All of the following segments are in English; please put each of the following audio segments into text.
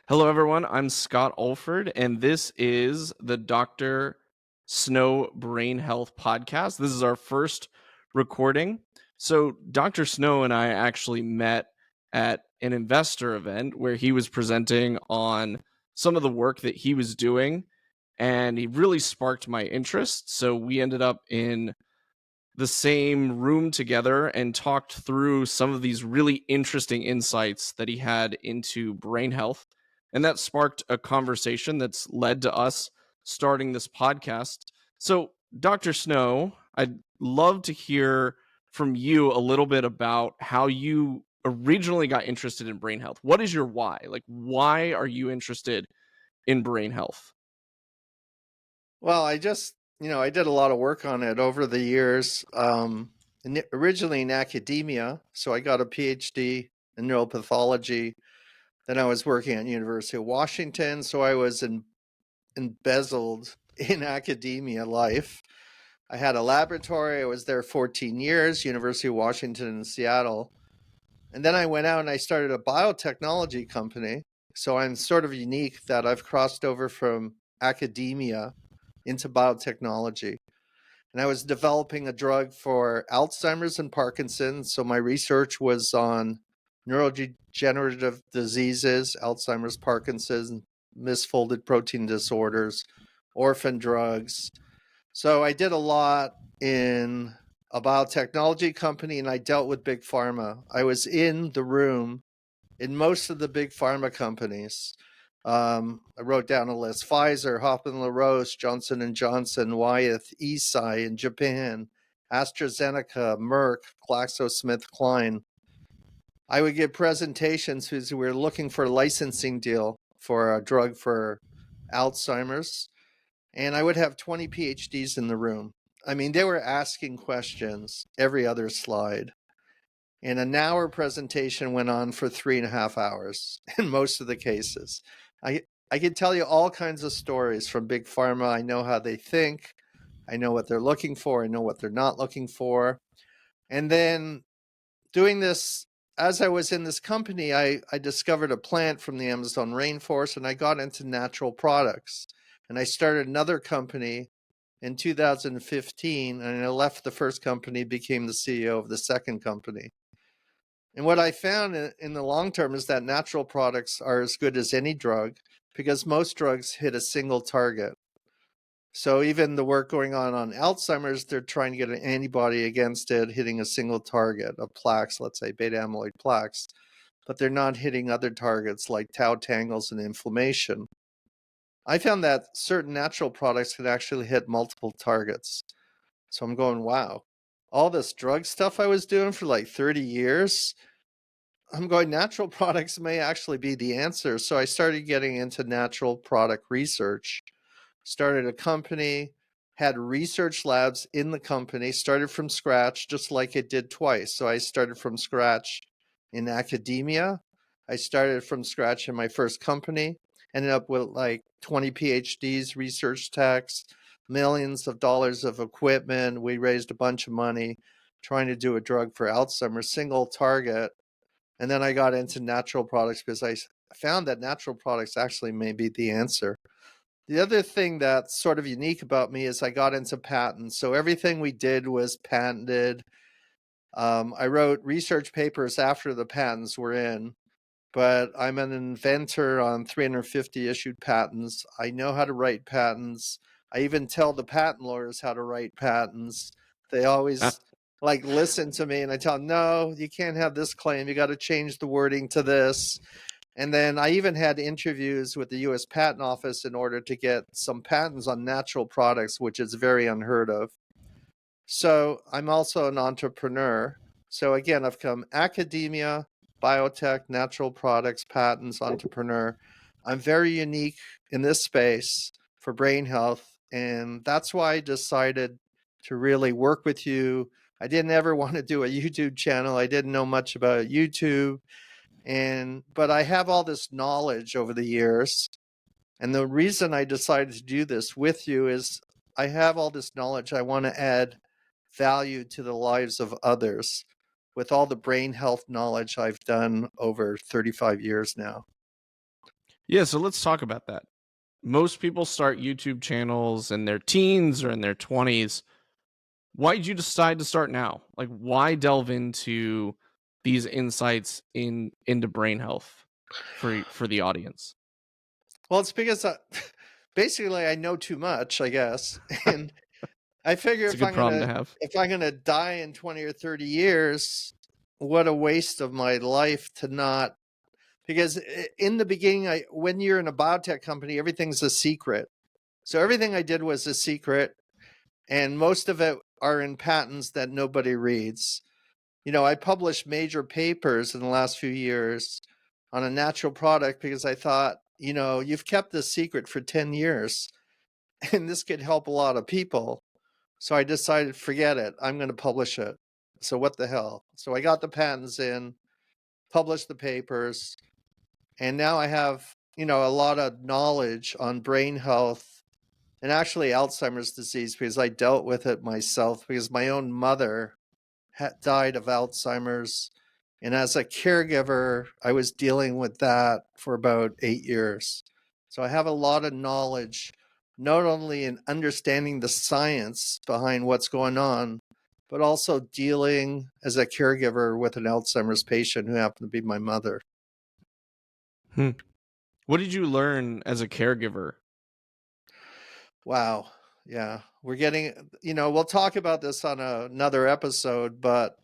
Hello, everyone. I'm Scott Alford, and this is the Dr. Snow Brain Health podcast. This is our first recording. So, Dr. Snow and I actually met at an investor event where he was presenting on some of the work that he was doing, and he really sparked my interest. So, we ended up in the same room together and talked through some of these really interesting insights that he had into brain health. And that sparked a conversation that's led to us starting this podcast. So, Dr. Snow, I'd love to hear from you a little bit about how you originally got interested in brain health. What is your why? Like, why are you interested in brain health? Well, I did a lot of work on it over the years. Originally in academia, so I got a PhD in neuropathology. Then I was working at University of Washington, so I was embezzled in academia life. I had a laboratory. I was there 14 years, University of Washington in Seattle. And then I went out and I started a biotechnology company. So I'm sort of unique that I've crossed over from academia into biotechnology. And I was developing a drug for Alzheimer's and Parkinson's. So my research was on neurodegenerative diseases, Alzheimer's, Parkinson's, misfolded protein disorders, orphan drugs. So I did a lot in a biotechnology company, and I dealt with big pharma. I was in the room in most of the big pharma companies. I wrote down a list: Pfizer, Hoffman La Roche, Johnson & Johnson, Wyeth, Eisai in Japan, AstraZeneca, Merck, GlaxoSmithKline. I would give presentations because we were looking for a licensing deal for a drug for Alzheimer's, and I would have 20 PhDs in the room. I mean, they were asking questions every other slide. And an hour presentation went on for 3.5 hours in most of the cases. I could tell you all kinds of stories from big pharma. I know how they think. I know what they're looking for. I know what they're not looking for. And then doing this, as I was in this company, I discovered a plant from the Amazon rainforest, and I got into natural products. And I started another company in 2015, and I left the first company, became the CEO of the second company. And what I found in the long term is that natural products are as good as any drug because most drugs hit a single target. So even the work going on Alzheimer's, they're trying to get an antibody against it, hitting a single target of plaques, let's say beta amyloid plaques, but they're not hitting other targets like tau tangles and inflammation. I found that certain natural products can actually hit multiple targets. So I'm going, wow, all this drug stuff I was doing for like 30 years, I'm going, natural products may actually be the answer. So I started getting into natural product research, started a company, had research labs in the company, started from scratch, just like it did twice. So I started from scratch in academia. I started from scratch in my first company, ended up with like 20 PhDs, research techs, millions of dollars of equipment. We raised a bunch of money trying to do a drug for Alzheimer's, single target. And then I got into natural products because I found that natural products actually may be the answer. The other thing that's sort of unique about me is I got into patents. So everything we did was patented. I wrote research papers after the patents were in, but I'm an inventor on 350 issued patents. I know how to write patents. I even tell the patent lawyers how to write patents. They always like listen to me, and I tell them, no, you can't have this claim. You got to change the wording to this. And then I even had interviews with the US Patent Office in order to get some patents on natural products, which is very unheard of. So I'm also an entrepreneur. So again, I've come academia, biotech, natural products, patents, entrepreneur. I'm very unique in this space for brain health. And that's why I decided to really work with you. I didn't ever want to do a YouTube channel. I didn't know much about YouTube. But I have all this knowledge over the years. And the reason I decided to do this with you is I have all this knowledge. I want to add value to the lives of others with all the brain health knowledge I've done over 35 years now. Yeah, so let's talk about that. Most people start YouTube channels in their teens or in their 20s. Why did you decide to start now? Like, why delve into these insights into brain health for the audience? Well, it's because basically I know too much, I guess, and I figure It's a good problem to have. if I'm gonna die in 20 or 30 years, what a waste of my life to not. Because in the beginning, when you're in a biotech company, everything's a secret. So everything I did was a secret, and most of it are in patents that nobody reads. I published major papers in the last few years on a natural product because I thought, you've kept this secret for 10 years and this could help a lot of people. So I decided, forget it. I'm going to publish it. So what the hell? So I got the patents in, published the papers, and now I have, a lot of knowledge on brain health and actually Alzheimer's disease because I dealt with it myself because my own mother died of Alzheimer's. And as a caregiver, I was dealing with that for about 8 years. So I have a lot of knowledge, not only in understanding the science behind what's going on, but also dealing as a caregiver with an Alzheimer's patient who happened to be my mother. Hmm. What did you learn as a caregiver? Wow. Yeah. We're getting, we'll talk about this on another episode, but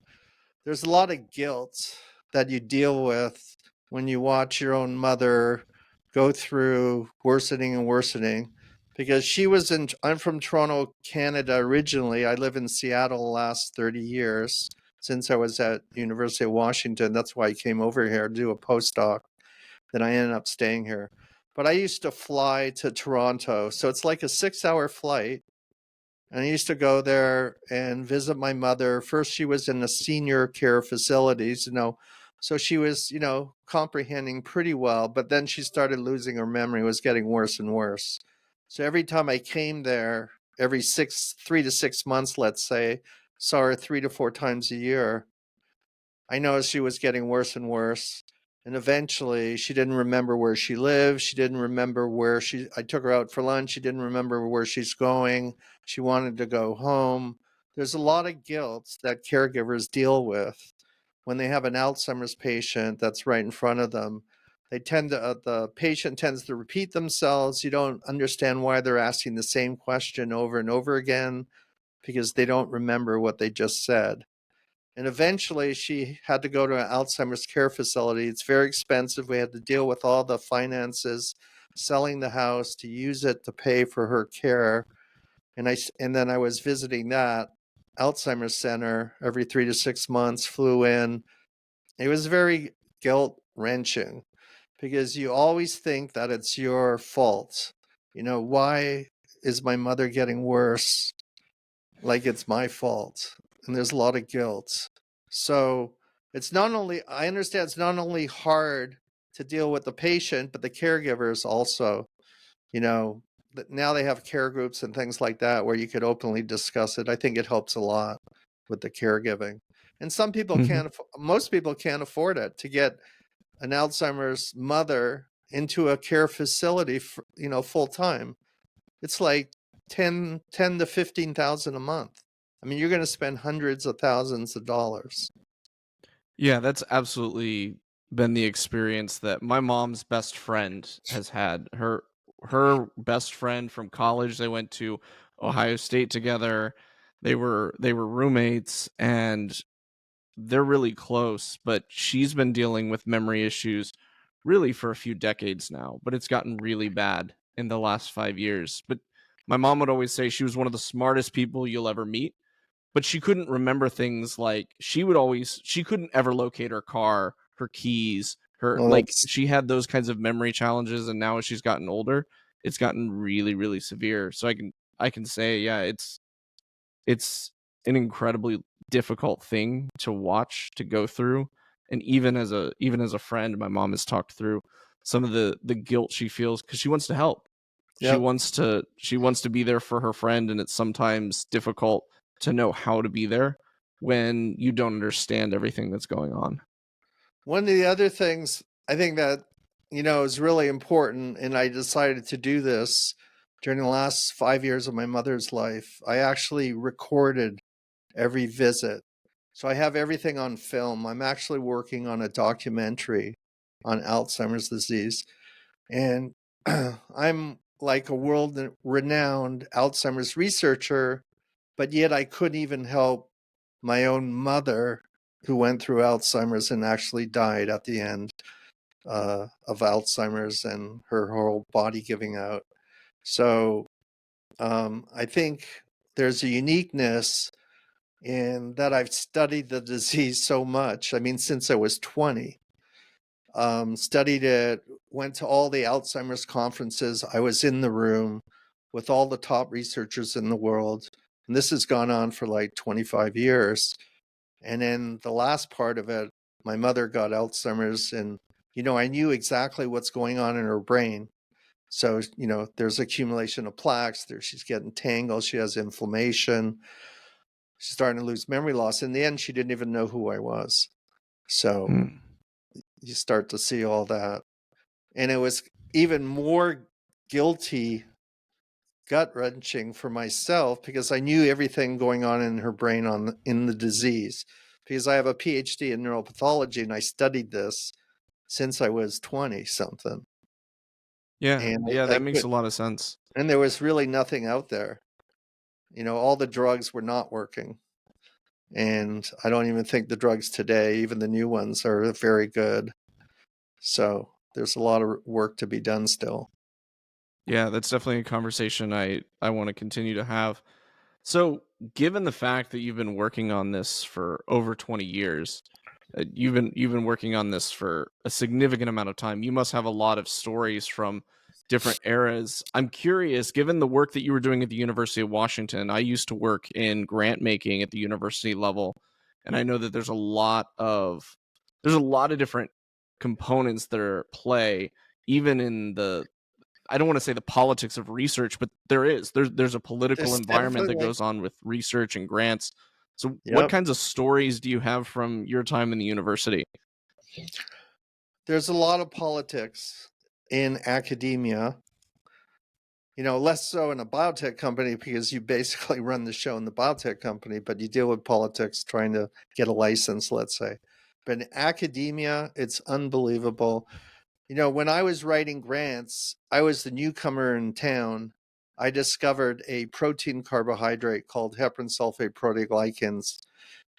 there's a lot of guilt that you deal with when you watch your own mother go through worsening and worsening because I'm from Toronto, Canada originally. I live in Seattle the last 30 years since I was at University of Washington. That's why I came over here to do a postdoc. Then I ended up staying here. But I used to fly to Toronto. So it's like a 6-hour flight. And I used to go there and visit my mother. First, she was in the senior care facilities, so she was, comprehending pretty well. But then she started losing her memory. It was getting worse and worse. So every time I came there, every 3 to 6 months, let's say, saw her 3 to 4 times a year, I noticed she was getting worse and worse. And eventually she didn't remember where she lived. She didn't remember I took her out for lunch. She didn't remember where she's going. She wanted to go home. There's a lot of guilt that caregivers deal with when they have an Alzheimer's patient that's right in front of them. The patient tends to repeat themselves. You don't understand why they're asking the same question over and over again because they don't remember what they just said. And eventually she had to go to an Alzheimer's care facility. It's very expensive. We had to deal with all the finances, selling the house to use it to pay for her care. And then I was visiting that Alzheimer's center every 3 to 6 months, flew in. It was very guilt wrenching because you always think that it's your fault. Why is my mother getting worse? Like it's my fault. And there's a lot of guilt. So I understand it's not only hard to deal with the patient, but the caregivers also, you know, now they have care groups and things like that where you could openly discuss it. I think it helps a lot with the caregiving. And Mhm. most people can't afford it to get an Alzheimer's mother into a care facility, full time. It's like 10 to 15,000 a month. I mean, you're going to spend hundreds of thousands of dollars. Yeah, that's absolutely been the experience that my mom's best friend has had. Her best friend from college, they went to Ohio State together. They were roommates and they're really close, but she's been dealing with memory issues really for a few decades now, but it's gotten really bad in the last 5 years. But my mom would always say she was one of the smartest people you'll ever meet, but she couldn't remember things like she couldn't ever locate her car, her keys, her Well, like that's she had those kinds of memory challenges, and now as she's gotten older, it's gotten really, really severe. So I can say, yeah, it's an incredibly difficult thing to watch, to go through, and even as a friend, my mom has talked through some of the guilt she feels because she wants to help. She Yep. wants to she wants to be there for her friend, and it's sometimes difficult to know how to be there when you don't understand everything that's going on. One of the other things I think that, is really important, and I decided to do this during the last 5 years of my mother's life. I actually recorded every visit. So I have everything on film. I'm actually working on a documentary on Alzheimer's disease. And I'm like a world-renowned Alzheimer's researcher, but yet I couldn't even help my own mother, who went through Alzheimer's and actually died at the end of Alzheimer's and her whole body giving out. So I think there's a uniqueness in that I've studied the disease so much. I mean, since I was 20, studied it, went to all the Alzheimer's conferences. I was in the room with all the top researchers in the world. And this has gone on for like 25 years. And then the last part of it, my mother got Alzheimer's, and, I knew exactly what's going on in her brain. So, there's accumulation of plaques there. She's getting tangled. She has inflammation. She's starting to lose memory loss. In the end, she didn't even know who I was. So you start to see all that. And it was even more guilty, gut-wrenching for myself, because I knew everything going on in her brain in the disease, because I have a PhD in neuropathology and I studied this since I was 20 something. Yeah, And yeah, that makes a lot of sense. and there was really nothing out there. All the drugs were not working. And I don't even think the drugs today, even the new ones, are very good. So there's a lot of work to be done still. Yeah, that's definitely a conversation I want to continue to have. So, given the fact that you've been working on this for over 20 years, you've been working on this for a significant amount of time. You must have a lot of stories from different eras. I'm curious, given the work that you were doing at the University of Washington. I used to work in grant making at the university level, and I know that there's a lot of different components that are at play, even in the, I don't want to say the politics of research, but there's a political There's environment that definitely, goes on with research and grants. So what yep. kinds of stories do you have from your time in the university? There's a lot of politics in academia, less so in a biotech company, because you basically run the show in the biotech company, but you deal with politics trying to get a license, let's say. But in academia, it's unbelievable. When I was writing grants, I was the newcomer in town. I discovered a protein carbohydrate called heparan sulfate proteoglycans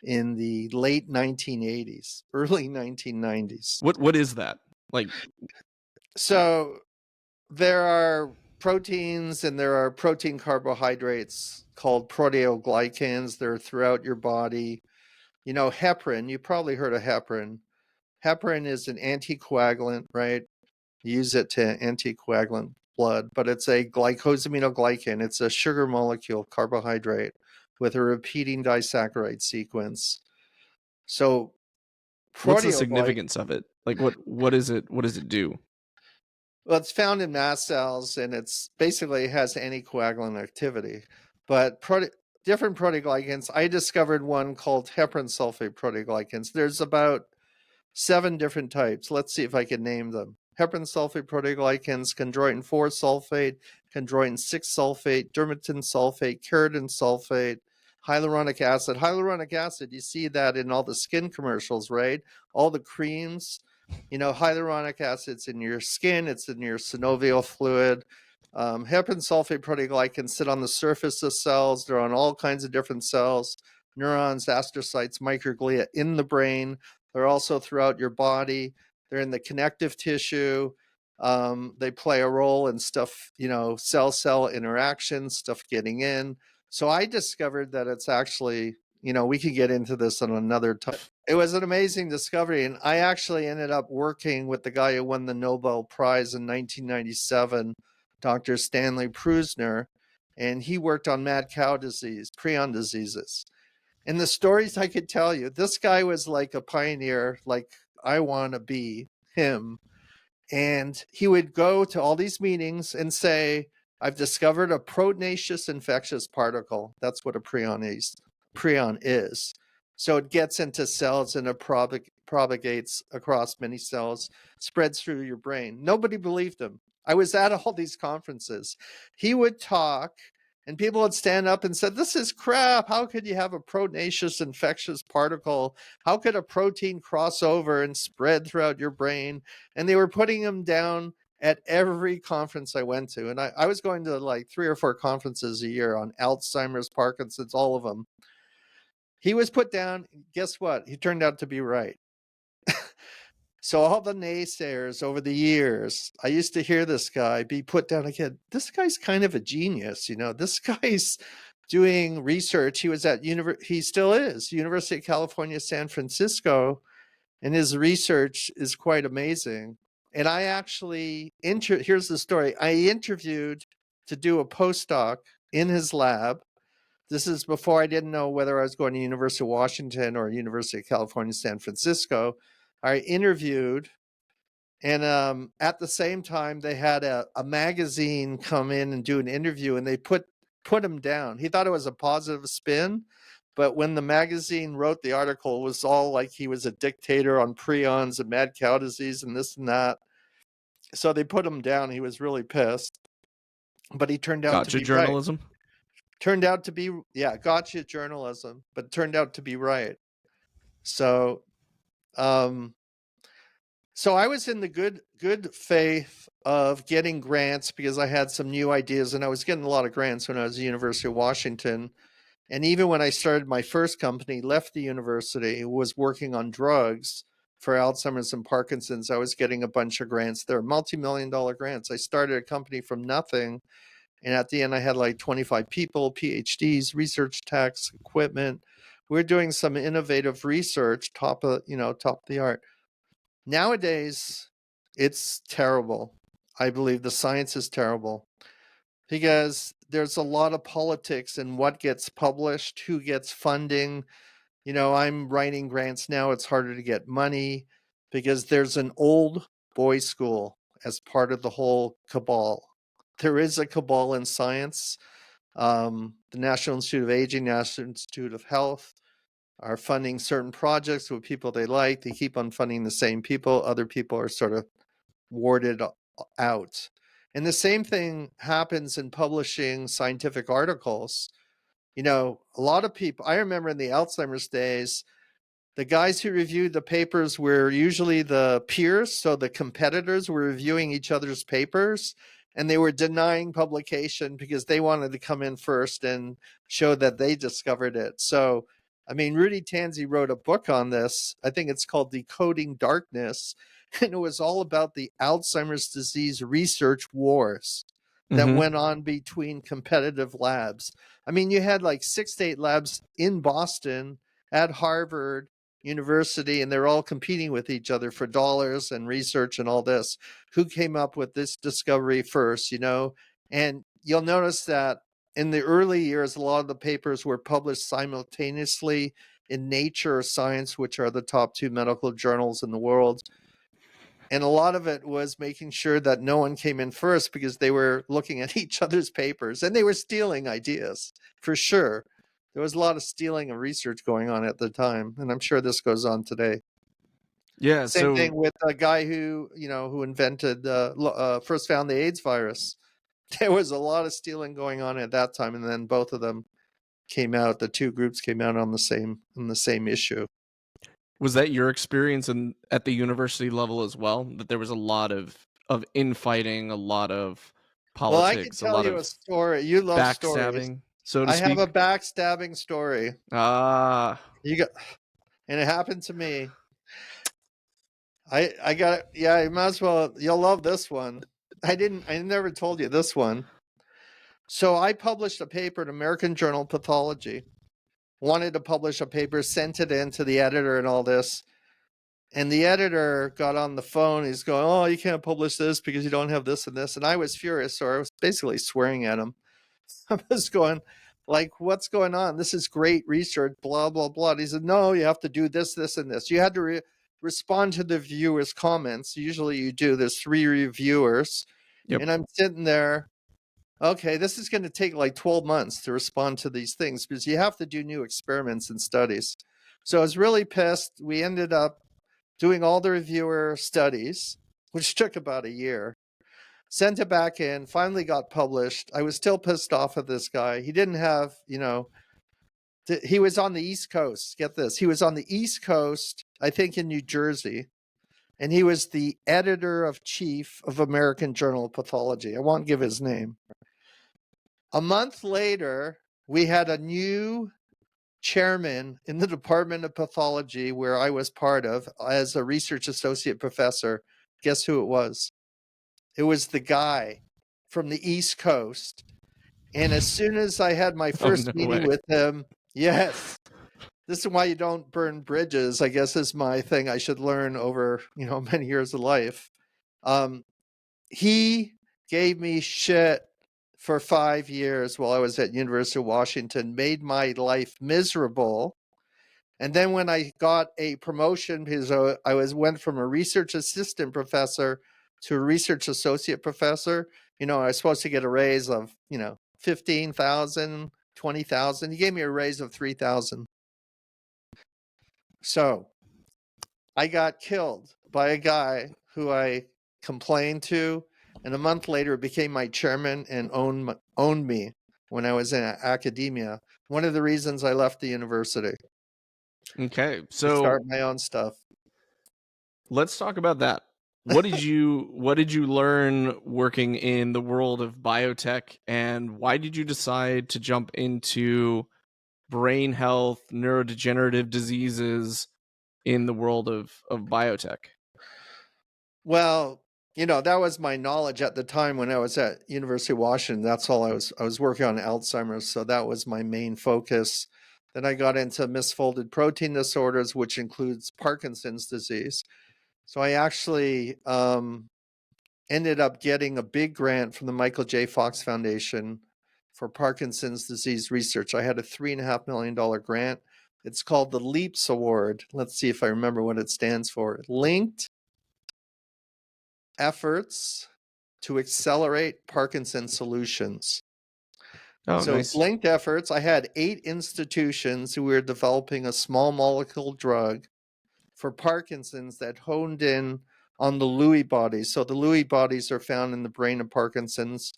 in the late 1980s, early 1990s. What is that? Like, So there are proteins and there are protein carbohydrates called proteoglycans. They're throughout your body. Heparin, you probably heard of heparin. Heparin is an anticoagulant, right? Use it to anticoagulant blood, but it's a glycosaminoglycan. It's a sugar molecule carbohydrate with a repeating disaccharide sequence. So what's the proteoglycan, significance of it? Like, what is it? What does it do? well, it's found in mast cells, and it's basically has anticoagulant activity. But different proteoglycans, I discovered one called heparan sulfate proteoglycans. There's about 7 different types. Let's see if I can name them. Heparan sulfate proteoglycans, chondroitin 4 sulfate, chondroitin 6 sulfate, dermatan sulfate, keratin sulfate, hyaluronic acid. Hyaluronic acid, you see that in all the skin commercials, right? All the creams. Hyaluronic acid's in your skin, it's in your synovial fluid. Heparan sulfate proteoglycans sit on the surface of cells. They're on all kinds of different cells, neurons, astrocytes, microglia in the brain. They're also throughout your body. They're in the connective tissue. They play a role in stuff, cell interactions, stuff getting in. So I discovered that it's actually, we could get into this on another time. It was an amazing discovery. And I actually ended up working with the guy who won the Nobel Prize in 1997, Dr. Stanley Prusner. And he worked on mad cow disease, prion diseases. And the stories I could tell you, this guy was like a pioneer, like I want to be him. And he would go to all these meetings and say, I've discovered a proteinaceous infectious particle. That's what a prion is. Prion is. So it gets into cells in a propagates across many cells, spreads through your brain. Nobody believed him. I was at all these conferences. He would talk, and people would stand up and said, "This is crap. How could you have a proteinaceous infectious particle? How could a protein cross over and spread throughout your brain?" And they were putting him down at every conference I went to. And I was going to like 3 or 4 conferences a year on Alzheimer's, Parkinson's, all of them. He was put down. Guess what? He turned out to be right. So all the naysayers over the years, I used to hear this guy be put down again. This guy's kind of a genius, you know. This guy's doing research. He was at he still is University of California, San Francisco, and his research is quite amazing. And I actually here's the story. I interviewed to do a postdoc in his lab. This is before I didn't know whether I was going to University of Washington or University of California, San Francisco. I interviewed, and at the same time, they had a magazine come in and do an interview, and they put him down. He thought it was a positive spin, but when the magazine wrote the article, it was all like he was a dictator on prions and mad cow disease and this and that. So they put him down. He was really pissed, but he turned out to Gotcha be right. journalism. Turned out to be, yeah, gotcha journalism, but turned out to be right. So, so I was in the good faith of getting grants because I had some new ideas, and I was getting a lot of grants when I was at the University of Washington. And even when I started my first company, left the university, was working on drugs for Alzheimer's and Parkinson's, I was getting a bunch of grants. They're multi-million-dollar grants. I started a company from nothing. And at the end, I had like 25 people, PhDs, research techs, equipment. We're doing some innovative research, top of the art. Nowadays, it's terrible. I believe the science is terrible because there's a lot of politics in what gets published, who gets funding. You know, I'm writing grants now. It's harder to get money because there's an old boys' school as part of the whole cabal. There is a cabal in science. The National Institute of Aging, National Institute of Health are funding certain projects with people they like. They keep on funding the same people. Other people are sort of warded out. And the same thing happens in publishing scientific articles. You know, a lot of people, I remember in the Alzheimer's days, the guys who reviewed the papers were usually the peers, so the competitors were reviewing each other's papers, and they were denying publication because they wanted to come in first and show that they discovered it. So, I mean, Rudy Tanzi wrote a book on this. I think it's called Decoding Darkness, and it was all about the Alzheimer's disease research wars that Mm-hmm. went on between competitive labs. I mean, you had like 6 to 8 labs in Boston, at Harvard University, and they're all competing with each other for dollars and research and all this. Who came up with this discovery first, you know? And you'll notice that in the early years, a lot of the papers were published simultaneously in Nature or Science, which are the top 2 medical journals in the world. And a lot of it was making sure that no one came in first because they were looking at each other's papers and they were stealing ideas, for sure. There was a lot of stealing of research going on at the time, and I'm sure this goes on today. Yeah. Same So thing with a guy who invented, first found the AIDS virus. There was a lot of stealing going on at that time, and then both of them came out. The 2 groups came out on the same issue. was that your experience at the university level as well? That there was a lot of infighting, a lot of Well, I can politics, a tell lot you of a story. You love stories. backstabbing, so to I have a speak. backstabbing story. Ah, You got, and it happened to me. I got it. Yeah, you might as well. You'll love this one. I never told you this one. So I published a paper in American Journal of Pathology. Wanted to publish a paper, sent it in to the editor and all this. And the editor got on the phone. He's going, "Oh, you can't publish this because you don't have this and this." And I was furious. So I was basically swearing at him. I was going, like, "What's going on? This is great research, blah, blah, blah." And he said, "No, you have to do this, this, and this. You had to respond to the viewers' comments. Usually you do. There's 3 reviewers." yep. And I'm sitting there, okay, this is going to take like 12 months to respond to these things because you have to do new experiments and studies. So I was really pissed. We ended up doing all the reviewer studies, which took about a year. Sent it back in, finally got published. I was still pissed off at this guy. He didn't have, he was on the East Coast. Get this. He was on the East Coast, I think in New Jersey, and he was the editor-in-chief of American Journal of Pathology. I won't give his name. A month later, we had a new chairman in the Department of Pathology, where I was part of as a research associate professor. Guess who it was? It was the guy from the East Coast. And as soon as I had my Oh, first no meeting way. with him, yes, this is why you don't burn bridges, I guess, is my thing I should learn over, many years of life. He gave me shit for 5 years while I was at University of Washington, made my life miserable. And then when I got a promotion, because I went from a research assistant professor to a research associate professor, I was supposed to get a raise of, 15,000, 20,000. He gave me a raise of 3,000. So I got killed by a guy who I complained to, and a month later became my chairman and owned me when I was in academia. One of the reasons I left the university Okay, to so start my own stuff. let's talk about that. What did you learn working in the world of biotech, and why did you decide to jump into brain health, neurodegenerative diseases in the world of biotech? Well, that was my knowledge at the time when I was at University of Washington. That's all I was working on Alzheimer's, so that was my main focus. Then I got into misfolded protein disorders, which includes Parkinson's disease. So I actually ended up getting a big grant from the Michael J. Fox Foundation for Parkinson's disease research. I had a $3.5 million grant. It's called the LEAPS Award. Let's see if I remember what it stands for. Linked Efforts to Accelerate Parkinson's Solutions. Oh, So it's nice. linked efforts. I had 8 institutions who were developing a small molecule drug for Parkinson's that honed in on the Lewy bodies. So the Lewy bodies are found in the brain of Parkinson's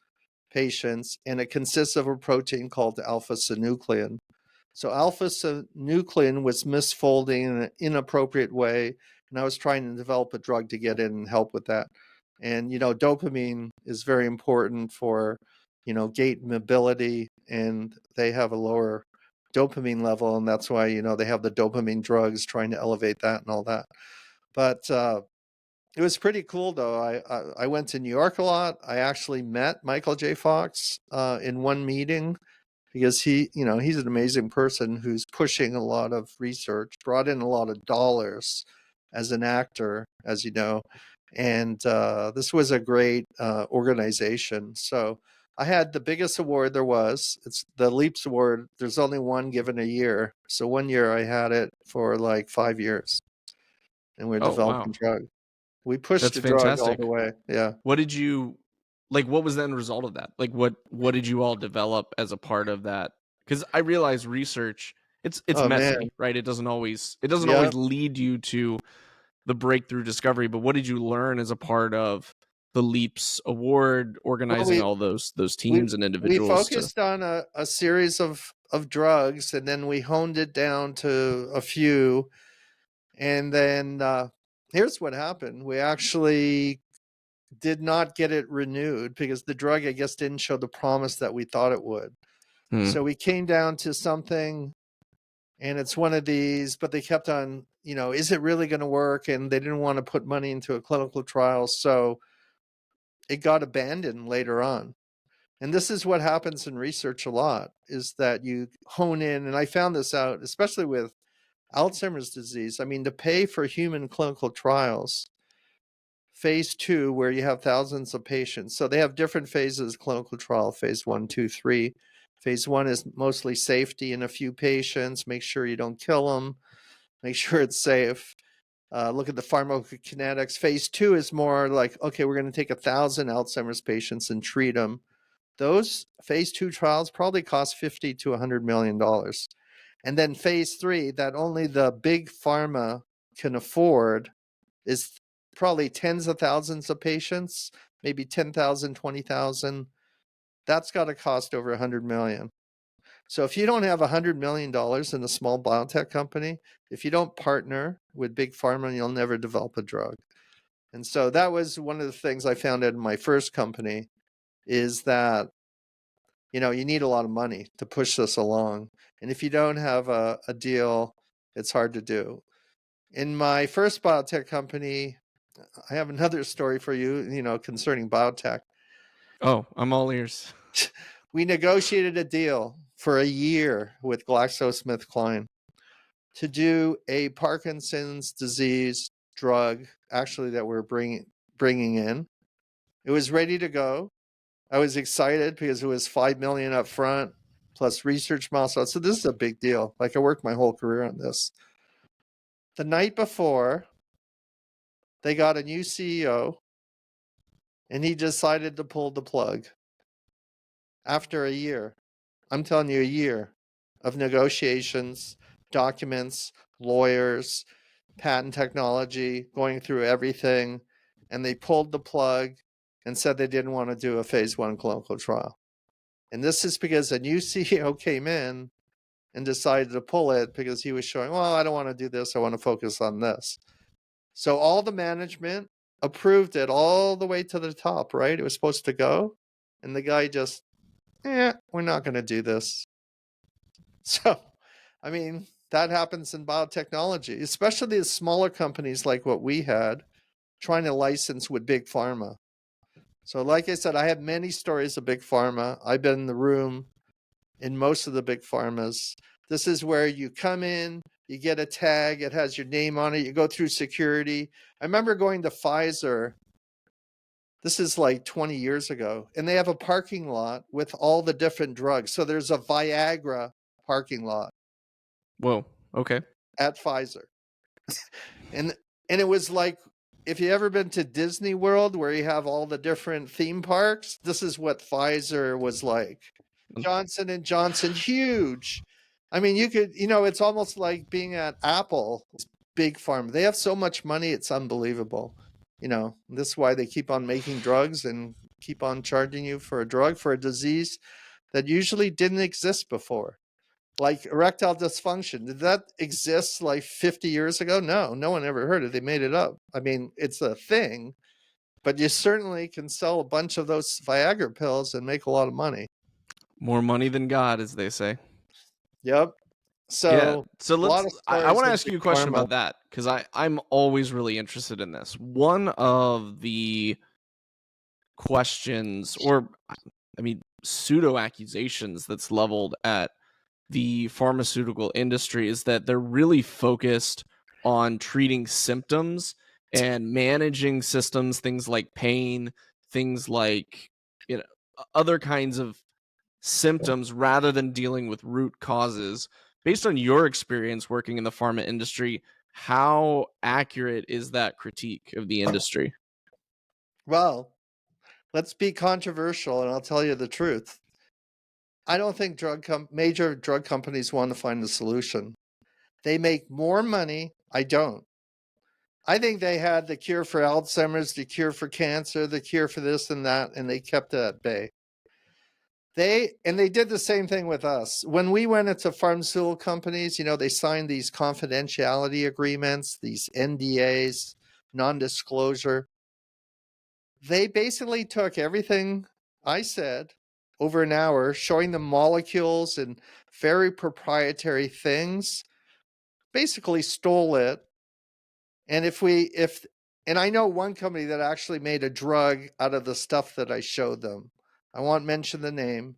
patients, and it consists of a protein called alpha-synuclein. So alpha-synuclein was misfolding in an inappropriate way, and I was trying to develop a drug to get in and help with that. And, dopamine is very important for, gait mobility, and they have a lower dopamine level, and that's why, they have the dopamine drugs trying to elevate that and all that. But it was pretty cool, though. I went to New York a lot. I actually met Michael J. Fox in one meeting because he's an amazing person who's pushing a lot of research, brought in a lot of dollars as an actor, as you know. And this was a great organization. So I had the biggest award there was. It's the LEAPS Award. There's only one given a year. So one year I had it for like 5 years, and we're Oh, developing wow. drug. We pushed That's the drug all fantastic. the way. Yeah. What did you like, what was the end result of that? Like, what did you all develop as a part of that? Because I realize research, it's Oh man. messy, right? It doesn't always Yeah. lead you to the breakthrough discovery, but what did you learn as a part of the Leaps Award, Well, organizing all those we teams and we individuals to focused on a series of drugs, and then we honed it down to a few. And then here's what happened. We actually did not get it renewed because the drug, I guess, didn't show the promise that we thought it would. Hmm. So we came down to something, and it's one of these, but they kept on, is it really going to work? And they didn't want to put money into a clinical trial. So it got abandoned later on. And this is what happens in research a lot, is that you hone in, and I found this out, especially with Alzheimer's disease. I mean, to pay for human clinical trials, phase 2, where you have thousands of patients. So they have different phases, clinical trial, phase 1, 2, 3. Phase 1 is mostly safety in a few patients, make sure you don't kill them, make sure it's safe. Look at the pharmacokinetics. Phase 2 is more like, okay, we're going to take 1,000 Alzheimer's patients and treat them. Those phase 2 trials probably cost $50 to $100 million. And then phase 3, that only the big pharma can afford, is probably tens of thousands of patients, maybe 10,000, 20,000. That's got to cost over 100 million. So if you don't have $100 million in a small biotech company, if you don't partner with big pharma, you'll never develop a drug. And so that was one of the things I found out in my first company, is that, you need a lot of money to push this along. And if you don't have a deal, it's hard to do. In my first biotech company, I have another story for you, concerning biotech. Oh, I'm all ears. We negotiated a deal for a year with GlaxoSmithKline to do a Parkinson's disease drug, actually, that we're bringing in. It was ready to go. I was excited because it was $5 million up front plus research milestones. So this is a big deal. Like, I worked my whole career on this. The night before, they got a new CEO, and he decided to pull the plug after a year. I'm telling you, a year of negotiations, documents, lawyers, patent technology, going through everything. And they pulled the plug and said they didn't want to do a phase 1 clinical trial. And this is because a new CEO came in and decided to pull it because he was showing, well, I don't want to do this. I want to focus on this. So all the management approved it all the way to the top, right? It was supposed to go. And the guy just, we're not going to do this. So, I mean, that happens in biotechnology, especially the smaller companies like what we had, trying to license with big pharma. So like I said, I have many stories of big pharma. I've been in the room in most of the big pharmas. This is where you come in, you get a tag, it has your name on it, you go through security. I remember going to Pfizer. This is like 20 years ago, and they have a parking lot with all the different drugs. So there's a Viagra parking lot. Whoa. Okay. At Pfizer. and it was like, if you ever been to Disney World where you have all the different theme parks, this is what Pfizer was like. Johnson & Johnson, huge. I mean, you could, it's almost like being at Apple, big pharma. They have so much money, it's unbelievable. This is why they keep on making drugs and keep on charging you for a drug for a disease that usually didn't exist before. Like erectile dysfunction, did that exist like 50 years ago? No one ever heard it. They made it up. I mean, it's a thing, but you certainly can sell a bunch of those Viagra pills and make a lot of money. More money than God, as they say. Yep. Yeah. So So a lot of I stories want to of ask big you a question pharma. about that, because I'm always really interested in this. One of the questions, or I mean, pseudo accusations that's leveled at the pharmaceutical industry is that they're really focused on treating symptoms and managing systems, things like pain, things like, other kinds of symptoms, rather than dealing with root causes. Based on your experience working in the pharma industry, how accurate is that critique of the industry? Well, let's be controversial, and I'll tell you the truth. I don't think major drug companies want to find a solution. They make more money. I don't. I think they had the cure for Alzheimer's, the cure for cancer, the cure for this and that, and they kept it at bay. They did the same thing with us. When we went into pharmaceutical companies, they signed these confidentiality agreements, these NDAs, non-disclosure. They basically took everything I said over an hour, showing them molecules and very proprietary things, basically stole it. And and I know one company that actually made a drug out of the stuff that I showed them. I won't mention the name,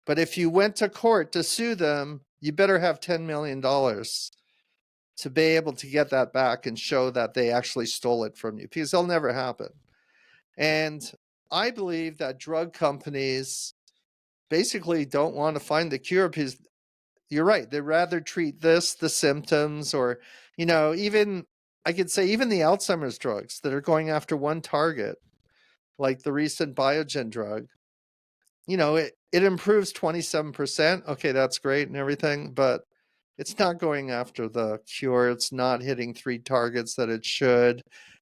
but if you went to court to sue them, you better have $10 million to be able to get that back and show that they actually stole it from you, because they'll never happen. And I believe that drug companies basically don't want to find the cure, because you're right. They'd rather treat the symptoms, or, even, I could say, even the Alzheimer's drugs that are going after one target, like the recent Biogen drug, it improves 27%. Okay, that's great and everything, but it's not going after the cure. It's not hitting 3 targets that it should.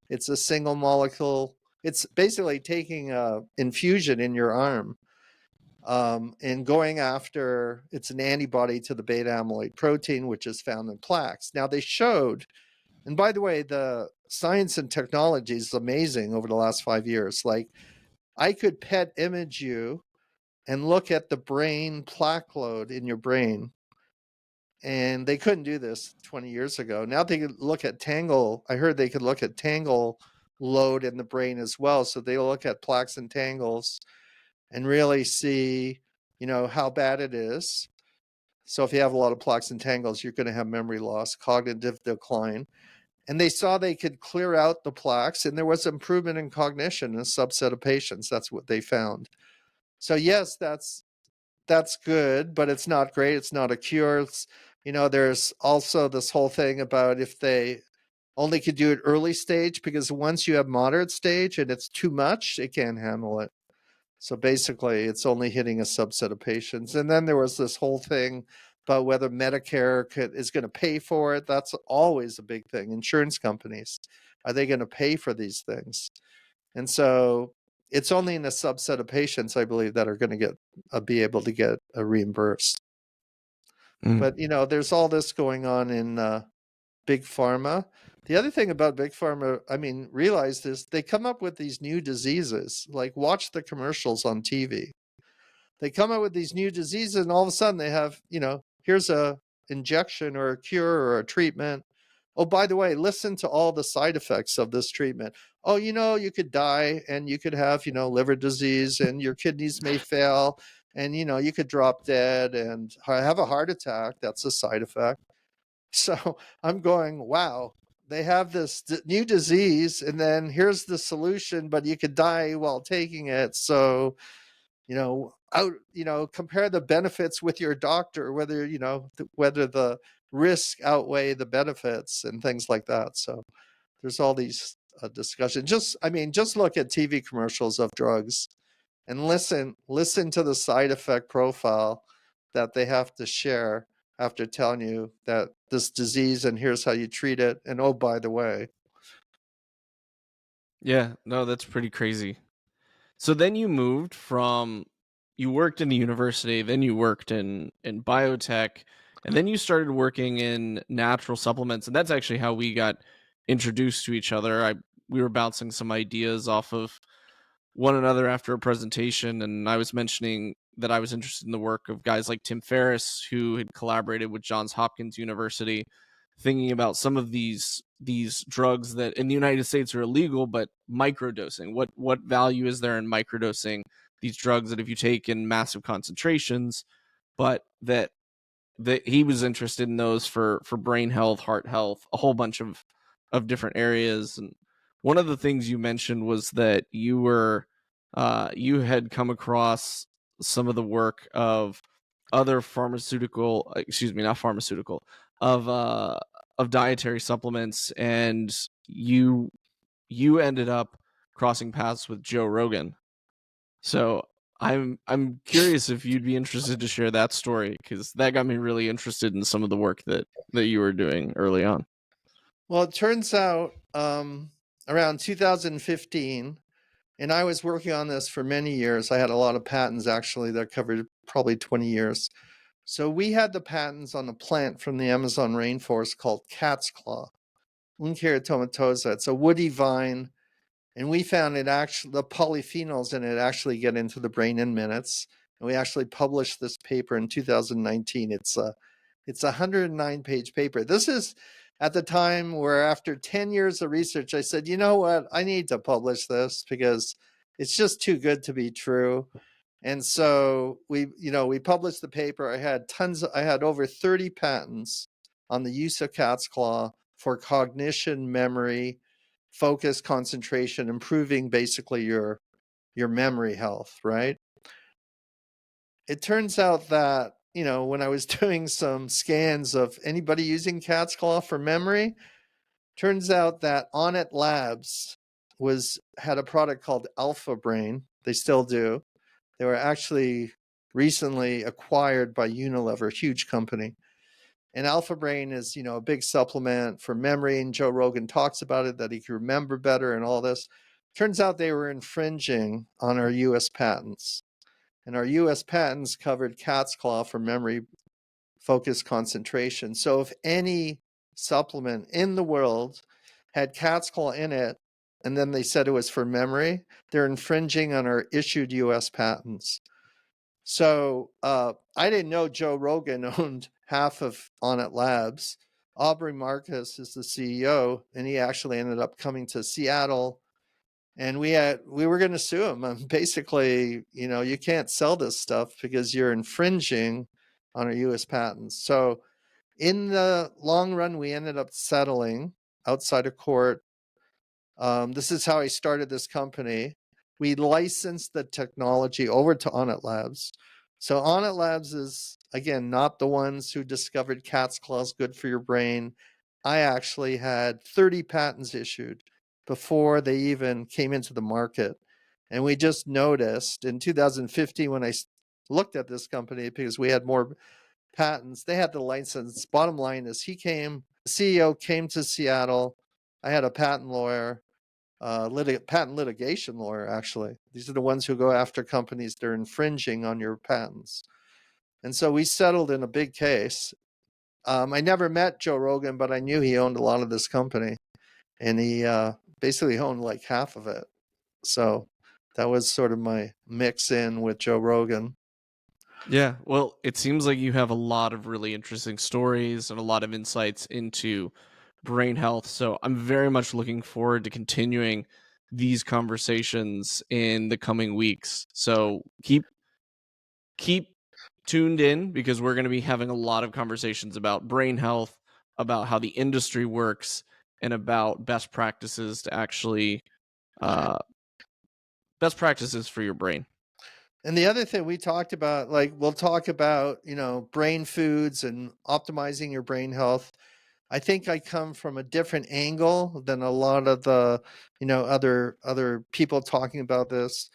It's a single molecule. It's basically taking a infusion in your arm, and going after, it's an antibody to the beta amyloid protein, which is found in plaques. Now they showed, and by the way, the science and technology is amazing over the last 5 years. Like, I could PET image you and look at the brain plaque load in your brain. And they couldn't do this 20 years ago. Now they could look at tangle. I heard they could look at tangle load in the brain as well. So they look at plaques and tangles and really see, how bad it is. So if you have a lot of plaques and tangles, you're going to have memory loss, cognitive decline. And they saw they could clear out the plaques, and there was improvement in cognition in a subset of patients. That's what they found. So yes, that's good, but it's not great. It's not a cure. There's also this whole thing about if they only could do it early stage, because once you have moderate stage and it's too much, it can't handle it. So basically, it's only hitting a subset of patients. And then there was this whole thing about whether Medicare is going to pay for it. That's always a big thing. Insurance companies, are they going to pay for these things? And so it's only in a subset of patients, I believe, that are going to be able to get reimbursed. But there's all this going on in big pharma. The other thing about big pharma, realize this: they come up with these new diseases. Like, watch the commercials on TV. They come up with these new diseases, and all of a sudden they have, here's a injection or a cure or a treatment. Oh, by the way, listen to all the side effects of this treatment. Oh, you could die, and you could have, liver disease, and your kidneys may fail, and, you could drop dead and have a heart attack. That's a side effect. So I'm going, wow, they have this new disease, and then here's the solution, but you could die while taking it. So, compare the benefits with your doctor, whether the risk outweigh the benefits and things like that. So there's all these discussions. Just look at TV commercials of drugs and listen to the side effect profile that they have to share after telling you that this disease, and here's how you treat it, and oh, by the way. Yeah, no, that's pretty crazy. So then you worked in the university, then you worked in biotech, and then you started working in natural supplements, and that's actually how we got introduced to each other. We were bouncing some ideas off of one another after a presentation, and I was mentioning that I was interested in the work of guys like Tim Ferriss, who had collaborated with Johns Hopkins University, thinking about some of these drugs that in the United States are illegal, but microdosing. What value is there in microdosing these drugs that if you take in massive concentrations, but that he was interested in those for brain health, heart health, a whole bunch of different areas. And one of the things you mentioned was that you had come across some of the work of other pharmaceutical, excuse me, not pharmaceutical, of dietary supplements, and you ended up crossing paths with Joe Rogan. So I'm curious if you'd be interested to share that story, because that got me really interested in some of the work that you were doing early on. Well, it turns out around 2015, and I was working on this for many years. I had a lot of patents actually that covered probably 20 years. So we had the patents on a plant from the Amazon rainforest called cat's claw, Uncaria tomatosa. It's a woody vine, and we found the polyphenols in it actually get into the brain in minutes. And we actually published this paper in 2019. It's a 109-page paper. This is at the time where, after 10 years of research, I said, you know what, I need to publish this because it's just too good to be true. And so we published the paper. I had over 30 patents on the use of cat's claw for cognition, memory, focus, concentration, improving basically your memory health, right? It turns out that, when I was doing some scans of anybody using cat's claw for memory, turns out that Onnit Labs had a product called Alpha Brain. They still do. They were actually recently acquired by Unilever, a huge company. And Alpha Brain is, a big supplement for memory. And Joe Rogan talks about it, that he can remember better and all this. Turns out they were infringing on our US patents. And our US patents covered cat's claw for memory focus concentration. So if any supplement in the world had cat's claw in it, and then they said it was for memory, they're infringing on our issued US patents. So I didn't know Joe Rogan owned half of Onnit Labs. Aubrey Marcus is the CEO, and he actually ended up coming to Seattle. And we were going to sue him. Basically, you can't sell this stuff because you're infringing on our U.S. patents. So in the long run, we ended up settling outside of court. This is how I started this company. We licensed the technology over to Onnit Labs. So Onnit Labs is, again, not the ones who discovered cat's claws good for your brain. I actually had 30 patents issued before they even came into the market. And we just noticed in 2015 when I looked at this company, because we had more patents, they had the license. Bottom line is the CEO came to Seattle. I had a patent lawyer, patent litigation lawyer, actually. These are the ones who go after companies that are infringing on your patents. And so we settled in a big case. I never met Joe Rogan, but I knew he owned a lot of this company. And he basically owned like half of it. So that was sort of my mix in with Joe Rogan. Yeah, well, it seems like you have a lot of really interesting stories and a lot of insights into brain health. So I'm very much looking forward to continuing these conversations in the coming weeks. So keep tuned in, because we're going to be having a lot of conversations about brain health, about how the industry works, and about best practices to actually best practices for your brain. And the other thing we talked about, like we'll talk about, brain foods and optimizing your brain health. I think I come from a different angle than a lot of the, other people talking about this.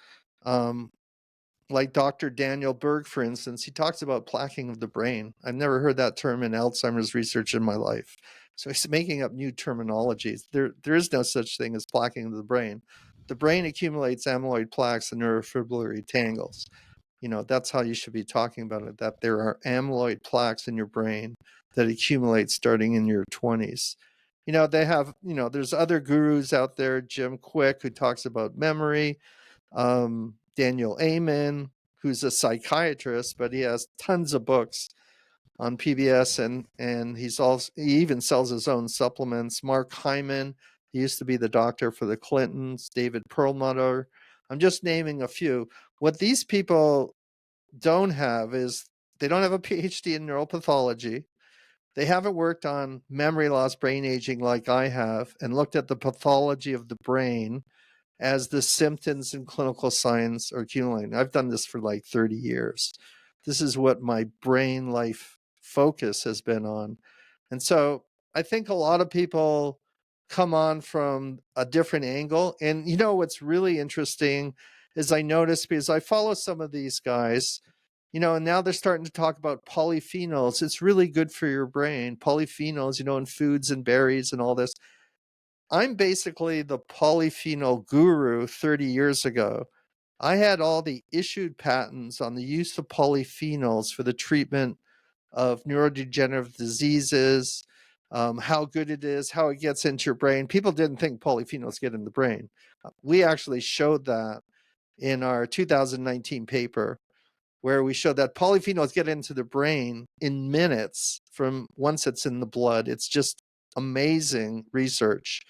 Like Dr. Daniel Berg, for instance, he talks about plaquing of the brain. I've never heard that term in Alzheimer's research in my life. So he's making up new terminologies. There is no such thing as plaquing of the brain. The brain accumulates amyloid plaques and neurofibrillary tangles. That's how you should be talking about it, that there are amyloid plaques in your brain that accumulate starting in your 20s. They have, there's other gurus out there, Jim Quick, who talks about memory, Daniel Amen, who's a psychiatrist, but he has tons of books on PBS, and he even sells his own supplements. Mark Hyman, he used to be the doctor for the Clintons. David Perlmutter. I'm just naming a few. What these people don't have is they don't have a PhD in neuropathology. They haven't worked on memory loss, brain aging like I have, and looked at the pathology of the brain as the symptoms and clinical signs are accumulating. I've done this for like 30 years. This is what my brain life focus has been on. And so I think a lot of people come on from a different angle. And what's really interesting is I notice, because I follow some of these guys, and now they're starting to talk about polyphenols. It's really good for your brain. Polyphenols, in foods and berries and all this. I'm basically the polyphenol guru 30 years ago. I had all the issued patents on the use of polyphenols for the treatment of neurodegenerative diseases, how good it is, how it gets into your brain. People didn't think polyphenols get in the brain. We actually showed that in our 2019 paper, where we showed that polyphenols get into the brain in minutes from once it's in the blood. It's just amazing research.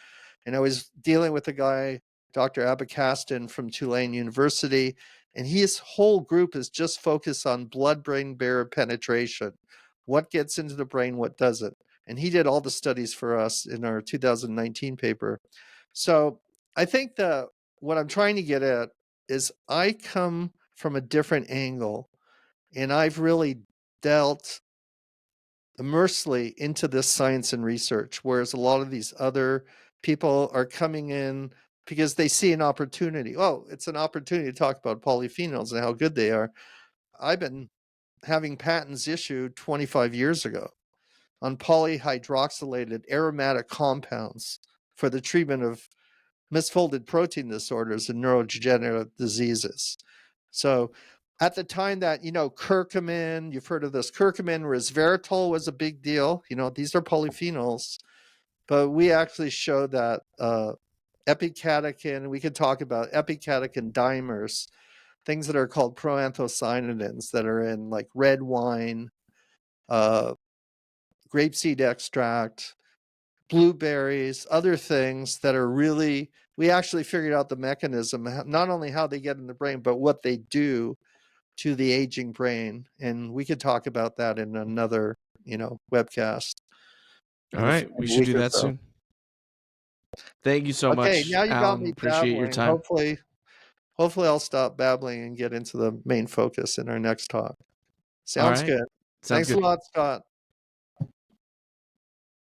And I was dealing with a guy, Dr. Abacastin from Tulane University, and his whole group is just focused on blood-brain barrier penetration. What gets into the brain, what doesn't. And he did all the studies for us in our 2019 paper. So I think that what I'm trying to get at is I come from a different angle, and I've really dealt immersely into this science and research, whereas a lot of these other people are coming in because they see an opportunity. Oh, it's an opportunity to talk about polyphenols and how good they are. I've been having patents issued 25 years ago. on polyhydroxylated aromatic compounds for the treatment of misfolded protein disorders and neurodegenerative diseases. So at the time that, curcumin, you've heard of this, curcumin, resveratrol was a big deal. These are polyphenols, but we actually showed that epicatechin, we could talk about epicatechin dimers, things that are called proanthocyanidins that are in like red wine, grapeseed extract, blueberries, other things that are really, we actually figured out the mechanism, not only how they get in the brain, but what they do to the aging brain. And we could talk about that in another, webcast All in right, in we a should week do or that so. soon. Thank you so Okay, much, now you got Alan. me Appreciate your babbling. time. Hopefully I'll stop babbling and get into the main focus in our next talk. All Sounds right, good. sounds Thanks a good. lot, Scott.